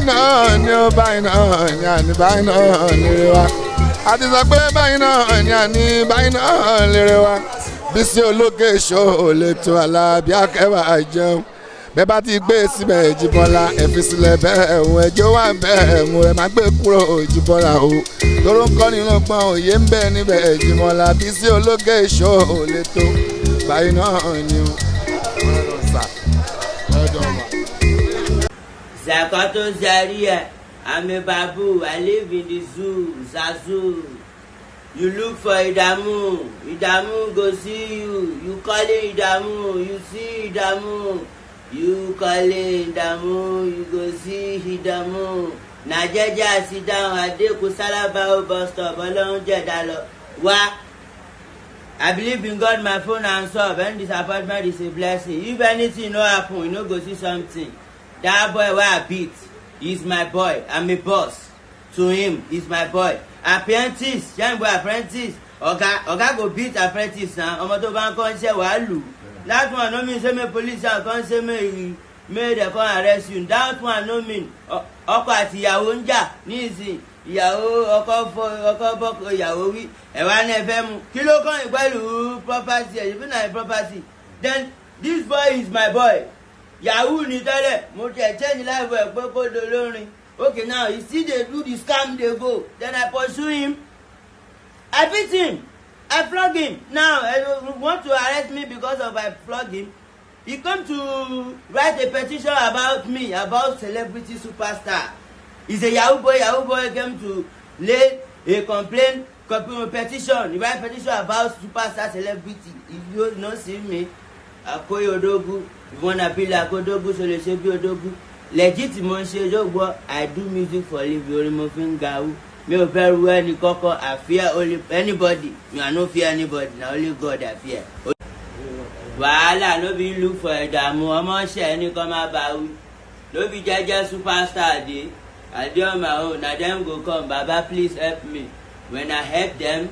náà ni ó báyìí náà ni àní báyìí náà lérè wa àti sọ pé báyìí náà ni àní báyìí náà lérè wa Bisi Ologe Show lè tó Alábí Akẹ́wà jẹun bẹ́ẹ̀ bá ti gbé síbẹ̀ Jíbọ́lá ẹ fi sílẹ̀ bẹ́ẹ̀ ẹ̀hún ẹjọ́ wà bẹ́ẹ̀ ẹ̀hún ẹ má gbé kúrò Jíbọ́lá o tóró ń kọ́ nínú gbọ́n òye ń bẹ níbẹ̀ Jíbọ́lá Bisi Ologe Show lè tó báyìí náà ni o. Zakato Zaria, I'm a babu, I live in the zoo, Zazu. You look for Idamu, Idamu go see you. You calling Idamu, you see Idamu. You calling Idamu, you go see Idamu. Najeja sit down, Adeku Salaba bus stop, Olorun Jedalo. Wa? I believe in God, my phone and solve. Any disappointment is a blessing. If anything no happen, you no go see something. That boy where I beat is my boy. I'm a boss to him. He's my boy. Apprentice, young boy Apprentice. Oga go beat Apprentice now. Omo to ban kon se wa lu. That one no mean say me police and kon say me they come arrest you. That one no mean ọkọ àti ìyàwó ń jà nísìn ìyàwó ọkọ bọkọ ìyàwó wí ẹwà náà fẹ́ mu kí ló kàn pẹ̀lú property ẹ ṣe na property. Then this boy is my boy. Yahoo ni tẹ́lẹ̀ mo tẹ̀ change life ẹ̀ pé kó dolórin. Okay, now you see they do the scam they go. Then I pursue him. I beat him. I flog him. Now I want to arrest me because of I flog him. He come to write a petition about me, about celebrity superstar. He's a Yahoo boy. Yahoo boy came to lay a complaint petition. He write petition about superstar celebrity. If you don't see me, Akoy Odogu. If you wanna be like Odogu, so they should be Odogu. Legit mo ṣe jogbo. I do music for living. Orí mo fi ń ga wu. Me ò fẹ́ ru ẹni kọ́kọ́. I fear only anybody. Me I no fear anybody. Na only God I fear. Wàhálà no be look for ìdààmú ọmọ ṣe ẹni kan máa bá wí. No be jẹ́jẹ́ superstar dey. I dey on my own. Na dem go come. Baba please help me. When I help them,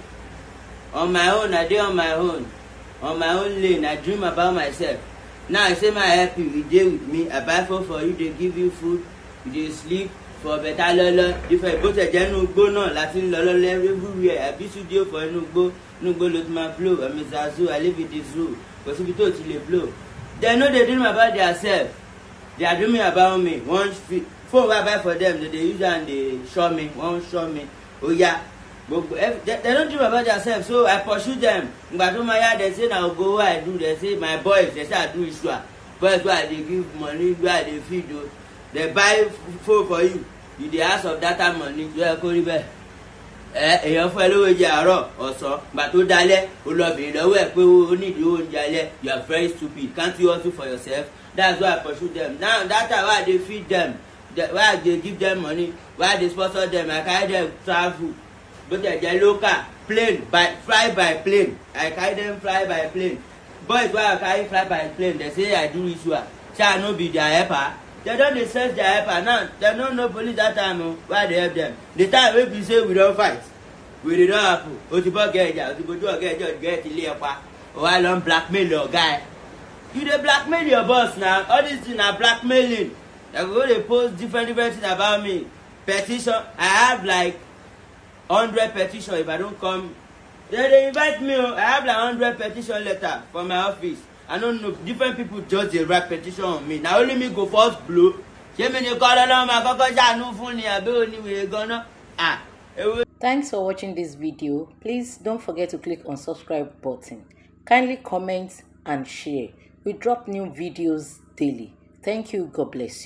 on my own I dey on my own. On my own lane I dream about myself. Now I say my help you dey with me. I buy food for you, they give you food, you dey sleep for better lolo. Different bó tẹ̀ jẹ́ inú igbó náà láti ń lọ lọ́lọ́ everywhere. Àbí studio for inú igbó ló ti máa blow. I'm a Zazu, I live in the zoo. Kò síbi tó ti lè blow. They know they dream about themselves. They are dreaming about me. One phone wey I buy for them, they use and they show me. One show me. Oh yeah. They don't dream about themselves, so I pursue them. They say now go where I do. They say my boys, they say I do Ishua. Boys where they give money, where they feed you. They buy food for you. You the ask of that money. You are calling back. Èèyàn fún ẹ lówó jẹ àárọ̀ ọ̀sán gbà tó dalẹ̀ ó lọ bèèrè lọ́wọ́ ẹ̀ pé ó ní ìdíwọ́ oúnjẹ alẹ́. You are very stupid. Can't you hustle for yourself? That's why I pursue them. Now that time why they feed them, why they give them money, why they sponsor them, I carry them travel. But they local plane fly by plane. I carry them fly by plane. Boys why I carry fly by plane, they say I do ritual. Shall no be their helper. They don't search their helper now. They don't know police that time. Why they help them? The time when we say we don't fight, we did not happen. Otibo get ilé ẹ̀pà. Or I don't blackmail your guy. You dey blackmail your boss now. All these things are blackmailing. They go dey post different things about me. Petition. I have like 100 petition if I don't come. They invite me. I have like 100 petition letter from my office. I don't know. Different people just dey write petition on me. Now only me go first blow. Thanks for watching this video. Please don't forget to click on subscribe button. Kindly comment and share. We drop new videos daily. Thank you. God bless you.